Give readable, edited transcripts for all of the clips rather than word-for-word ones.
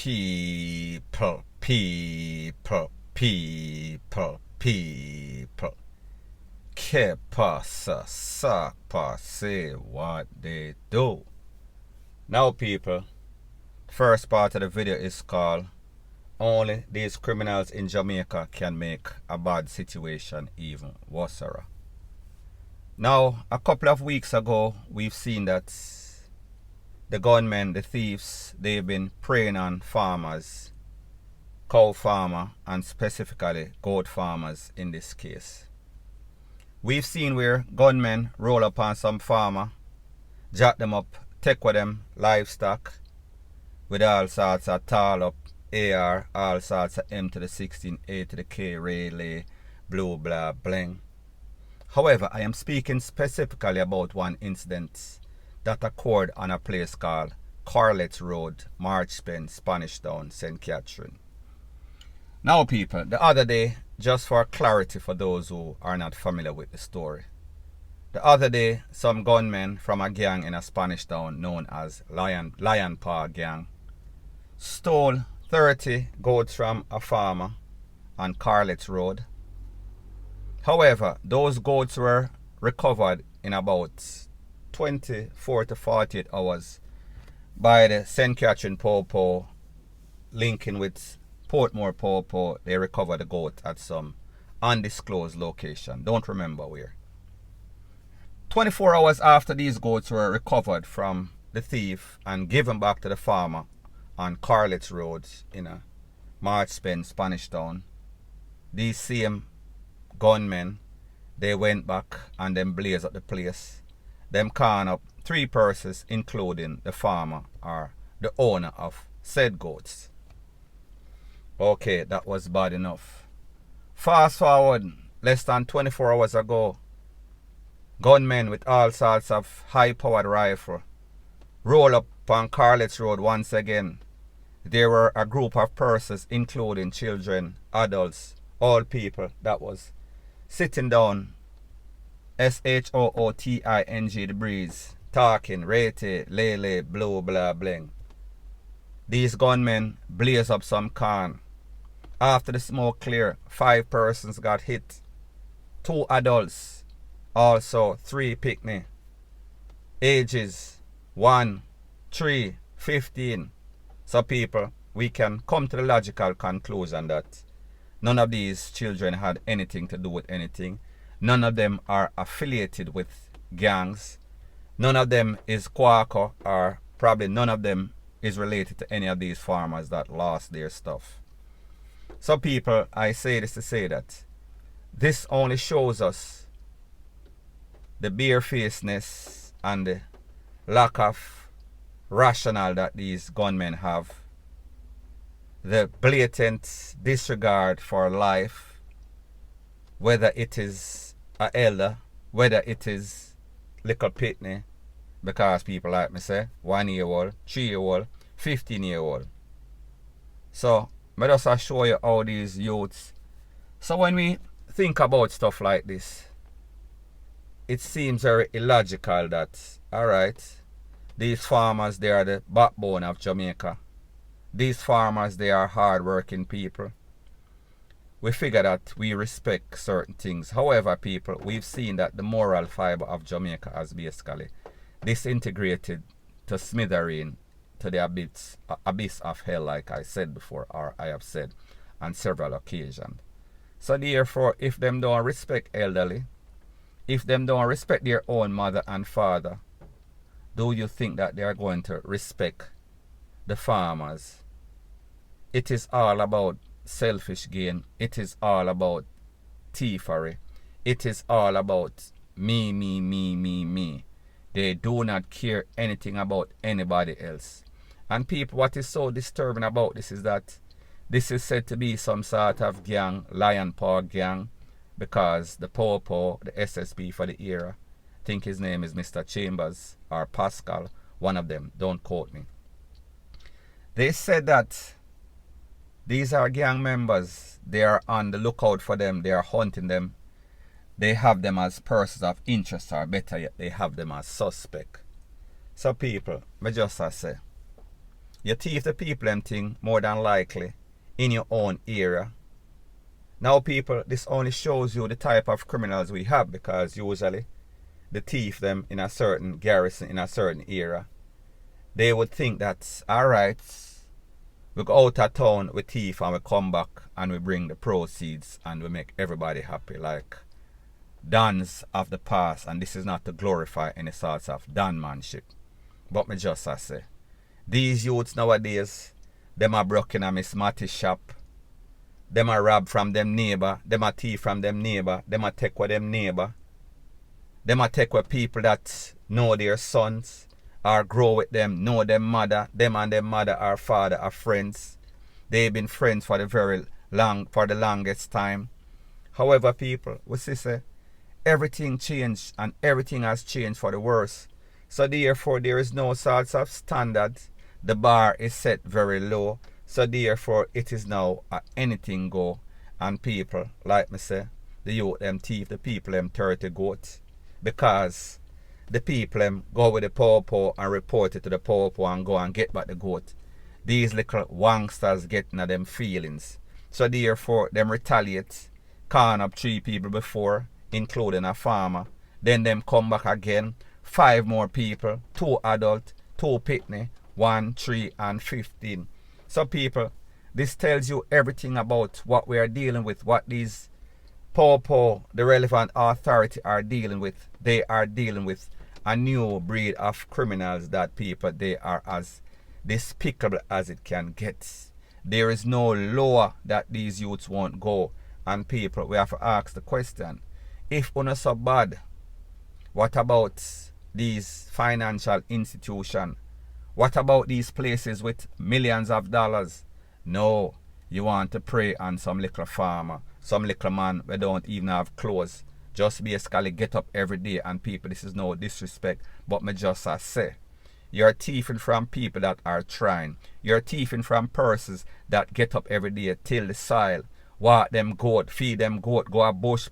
People. Que pasa, sac passe, what they do. Now people, first part of the video is called Only These Criminals in Jamaica Can Make a Bad Situation Even Worse. Now, a couple of weeks ago, we've seen that the gunmen, the thieves, they've been preying on farmers, cow farmer, and specifically goat farmers in this case. We've seen where gunmen roll up on some farmer, jack them up, take with them livestock with all sorts of tall up AR, all sorts of M to the 16, A to the K, relay, blue, blah, bling. However, I am speaking specifically about one incident that occurred on a place called Carlet Road, Marchpen, Spanish Town, St. Catherine. Now people, the other day, just for clarity for those who are not familiar with the story, the other day some gunmen from a gang in a Spanish town known as Lion Paw gang stole 30 goats from a farmer on Carlet Road. However, those goats were recovered in about 24 to 48 hours by the St. Catherine Paw-G linking with Portmore Paw-G. They recovered the goat at some undisclosed location. Don't remember where. 24 hours after these goats were recovered from the thief and given back to the farmer on Carlet Road in a Marchpen, Spanish Town, these same gunmen, they went back and then blazed up the place. Them con up 3 persons, including the farmer or the owner of said goats. Okay, that was bad enough. Fast forward, less than 24 hours ago, gunmen with all sorts of high-powered rifle roll up on Carlet Road once again. There were a group of persons, including children, adults, all people that was sitting down, SH-T0WN, the breeze, talking, rete, lele, blue, blah, bling. These gunmen blaze up some corn. After the smoke clear, 5 persons got hit. 2 adults, also 3 picnic. Ages 1, 3, 15. So people, we can come to the logical conclusion that none of these children had anything to do with anything. None of them are affiliated with gangs. None of them is Quaco, or probably none of them is related to any of these farmers that lost their stuff. So people, I say this to say that this only shows us the barefacedness and the lack of rationale that these gunmen have. The blatant disregard for life, whether it is an elder, whether it is little pitney, because people like me say 1-year-old, 3-year-old, 15-year-old. So I just show you how these youths. So when we think about stuff like this, it seems very illogical that, alright, these farmers, they are the backbone of Jamaica. These farmers, they are hard-working people. We figure that we respect certain things. However, people, we've seen that the moral fiber of Jamaica has basically disintegrated to smithereen, to the abyss of hell, like I said before, or I have said on several occasions. So therefore, if them don't respect elderly, if them don't respect their own mother and father, do you think that they are going to respect the farmers? It is all about selfish gain. It is all about thievery. It is all about me, me, me, me, me. They do not care anything about anybody else. And people, what is so disturbing about this is that this is said to be some sort of gang, Lion Paw gang, because the Paw-G, the SSP for the era, I think his name is Mr. Chambers or Pascal, one of them, don't quote me. They said that these are gang members. They are on the lookout for them. They are hunting them. They have them as persons of interest, or better yet, they have them as suspect. So people, I just say, You thief the people them thing more than likely in your own area. Now people, this only shows you the type of criminals we have, because usually the thief them in a certain garrison, in a certain area, they would think that, alright, we go out of town, we thief and we come back and we bring the proceeds and we make everybody happy, like dons of the past. And this is not to glorify any sorts of donmanship, but me just I say, these youths nowadays, them are broken a Miss Matty's shop, them are rob from them neighbor, them are thief from them neighbor, them are take with them neighbor, them are take with people that know their sons or grow with them, know them mother, them and them mother or father are friends. They've been friends for the longest time. However, people, we see say, everything changed and everything has changed for the worse. So therefore there is no sorts of standards. The bar is set very low. So therefore it is now anything go. And people, like me say, the youth them thief, the people them 30 goats. Because the people them go with the Paw-G and report it to the Paw-G and go and get back the goat. These little wangsters getting at them feelings. So therefore them retaliate, con up 3 people before, including a farmer. Then them come back again, 5 more people, 2 adult, 2 pitney, 1, 3 and 15. So people, this tells you everything about what we are dealing with, what these Paw-G, the relevant authority, are dealing with. They are dealing with a new breed of criminals that people, they are as despicable as it can get. There is no lower that these youths won't go. And people, we have to ask the question, if una so bad, what about these financial institutions? What about these places with millions of dollars? No, you want to prey on some little farmer, some little man who don't even have clothes. Just basically get up every day. And people, this is no disrespect, but me just say, you're thieving from people that are trying. You're thieving from persons that get up every day, till the soil, walk them goat, feed them goat, go a bush,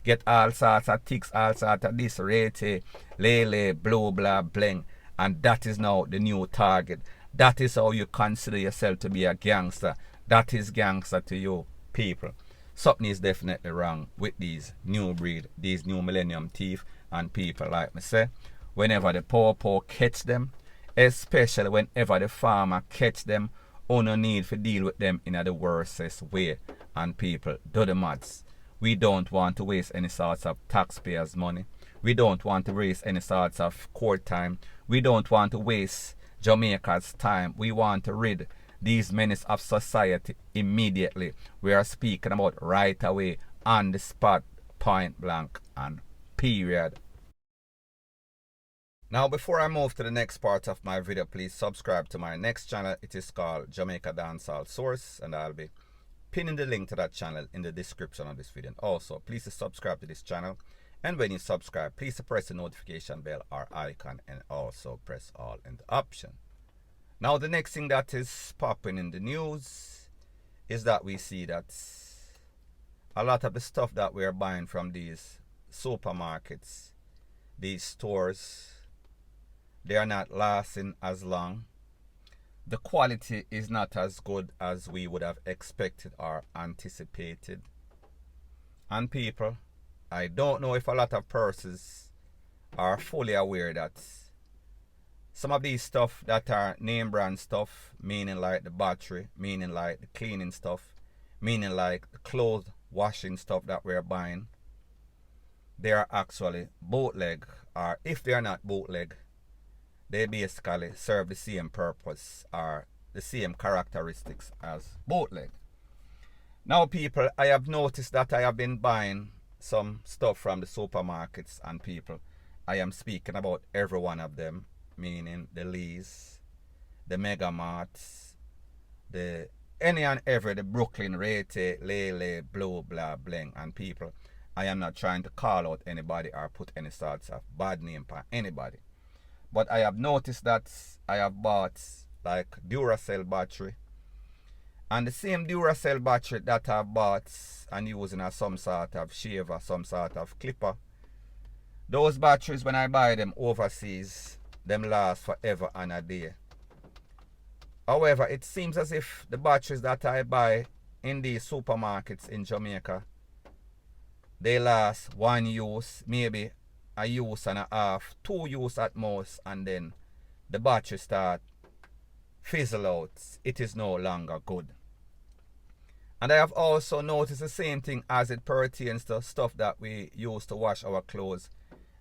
get all sorts of ticks, all sorts of this, rete, lele, blue, blah, bling. And that is now the new target. That is how you consider yourself to be a gangster. That is gangster to you, people. Something is definitely wrong with these new breed, these new millennium thief and people, like me say. Whenever the Paw-G catch them, especially whenever the farmer catch them, no need to deal with them in the worstest way. And people, do the maths. We don't want to waste any sorts of taxpayers' money. We don't want to waste any sorts of court time. We don't want to waste Jamaica's time. We want to rid these menace of society immediately. We are speaking about right away, on the spot, point blank, and period. Now, before I move to the next part of my video, please subscribe to my next channel. It is called Jamaica Dancehall Source, and I'll be pinning the link to that channel in the description of this video. And also, please subscribe to this channel. And when you subscribe, please press the notification bell or icon, and also press all in the option. Now, the next thing that is popping in the news is that we see that a lot of the stuff that we are buying from these supermarkets, these stores, they are not lasting as long. The quality is not as good as we would have expected or anticipated. And people, I don't know if a lot of persons are fully aware that some of these stuff that are name brand stuff, meaning like the battery, meaning like the cleaning stuff, meaning like the clothes washing stuff that we're buying, they are actually bootleg. Or if they are not bootleg, they basically serve the same purpose or the same characteristics as bootleg. Now people, I have noticed that I have been buying some stuff from the supermarkets, and people, I am speaking about every one of them, meaning the Lee's, the Mega Marts, the any and every, the Brooklyn, Rete, Lele, Blue, blah, bling. And people, I am not trying to call out anybody or put any sorts of bad name for anybody. But I have noticed that I have bought like Duracell battery. And the same Duracell battery that I've bought and using as some sort of shaver, some sort of clipper, those batteries, when I buy them overseas, them last forever and a day. However, it seems as if the batteries that I buy in these supermarkets in Jamaica, they last 1 use, maybe a use and a half, 2 use at most, and then the battery start fizzle out. It is no longer good. And I have also noticed the same thing as it pertains to stuff that we use to wash our clothes,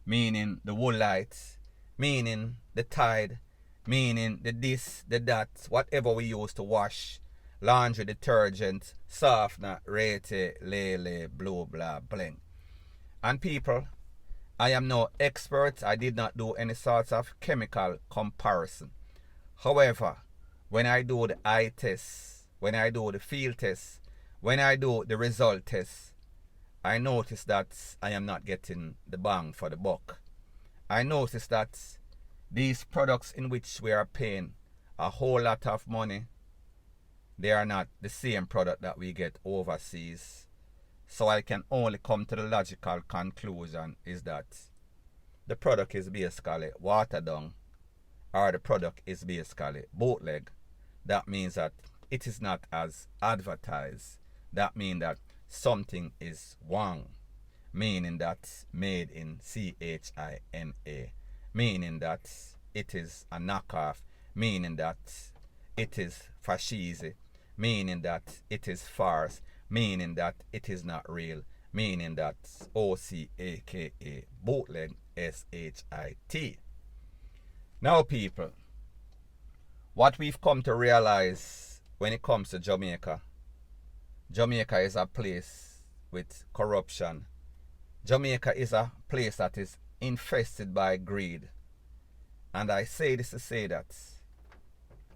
meaning the Woolites, meaning the Tide, meaning the this, the that, whatever we use to wash, laundry detergent, softener, rete, lele, blah, blah, bling. And people, I am no expert. I did not do any sorts of chemical comparison. However, when I do the eye test, when I do the field test, when I do the result test, I notice that I am not getting the bang for the buck. I notice that these products in which we are paying a whole lot of money, they are not the same product that we get overseas. So I can only come to the logical conclusion is that the product is basically watered down, or the product is basically bootleg. That means that it is not as advertised. That means that something is wrong, meaning that made in China, meaning that it is a knockoff, meaning that it is fascism, meaning that it is farce, meaning that it is not real, meaning that OCAKA, bootleg, SHIT. Now people, what we've come to realize when it comes to Jamaica, Jamaica is a place with corruption. Jamaica is a place that is infested by greed. And I say this to say that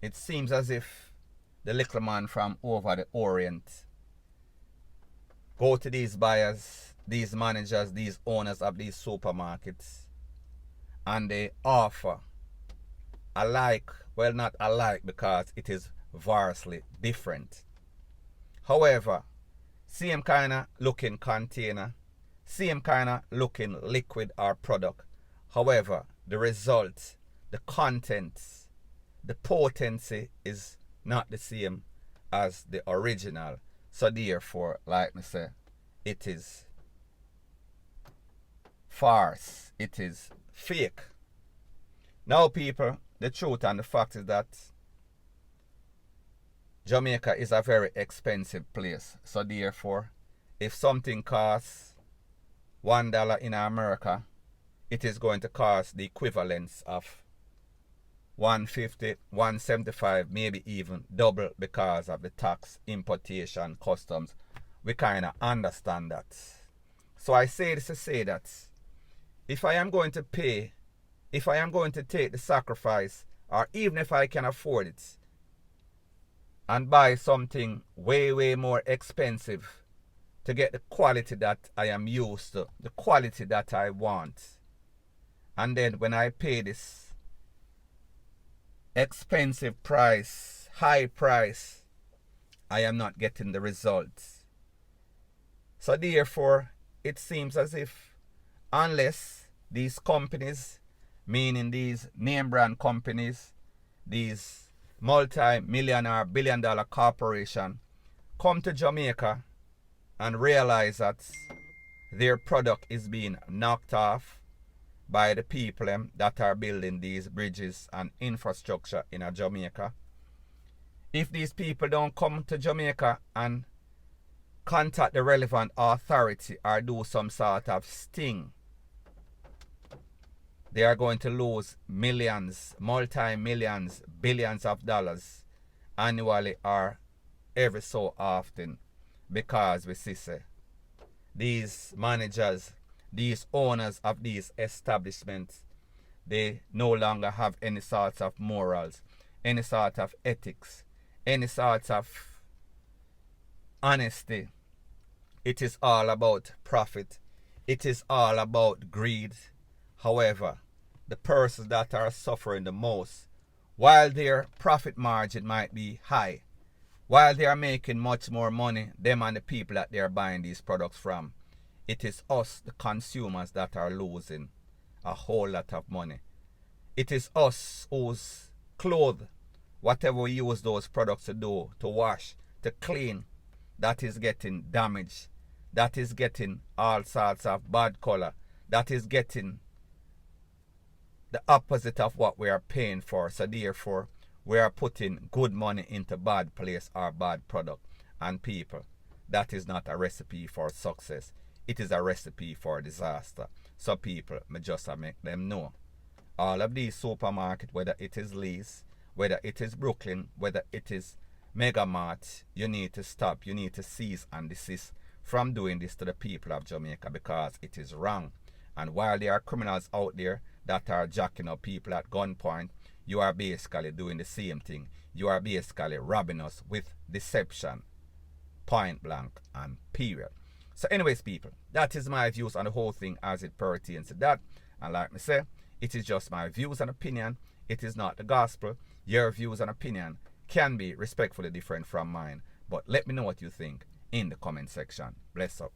it seems as if the little man from over the Orient go to these buyers, these managers, these owners of these supermarkets, and they offer alike, well, not alike because it is vastly different. However, same kind of looking container, same kind of looking liquid or product. However, the result, the contents, the potency is not the same as the original. So therefore, like me say, it is farce, it is fake. Now people, the truth and the fact is that Jamaica is a very expensive place. So therefore, if something costs $1 in America, it is going to cost the equivalence of $150, $175, maybe even double because of the tax, importation, customs. We kind of understand that. So I say this to say that if I am going to pay, if I am going to take the sacrifice, or even if I can afford it, and buy something way, way more expensive to get the quality that I am used to, the quality that I want, and then when I pay this expensive price, high price, I am not getting the results. So therefore, it seems as if unless these companies, meaning these name brand companies, these multi-millionaire, billion-dollar corporation, come to Jamaica and realize that their product is being knocked off by the people that are building these bridges and infrastructure in Jamaica. If these people don't come to Jamaica and contact the relevant authority or do some sort of sting, they are going to lose millions, multi-millions, billions of dollars annually or every so often, because we see these managers, these owners of these establishments, they no longer have any sort of morals, any sort of ethics, any sort of honesty. It is all about profit. It is all about greed. However, the persons that are suffering the most, while their profit margin might be high, while they are making much more money, them and the people that they are buying these products from, it is us, the consumers, that are losing a whole lot of money. It is us whose clothes whatever we use those products to do, to wash, to clean, that is getting damaged. That is getting all sorts of bad color. That is getting the opposite of what we are paying for. So therefore, we are putting good money into bad place or bad product. And people, that is not a recipe for success. It is a recipe for disaster. So people, me just make them know. All of these supermarkets, whether it is Lee's, whether it is Brooklyn, whether it is Mega Mart, you need to stop. You need to cease and desist from doing this to the people of Jamaica, because it is wrong. And while there are criminals out there that are jacking up people at gunpoint, you are basically doing the same thing. You are basically robbing us with deception. Point blank and period. So anyways, people, that is my views on the whole thing as it pertains to that. And like me say, it is just my views and opinion. It is not the gospel. Your views and opinion can be respectfully different from mine. But let me know what you think in the comment section. Bless up.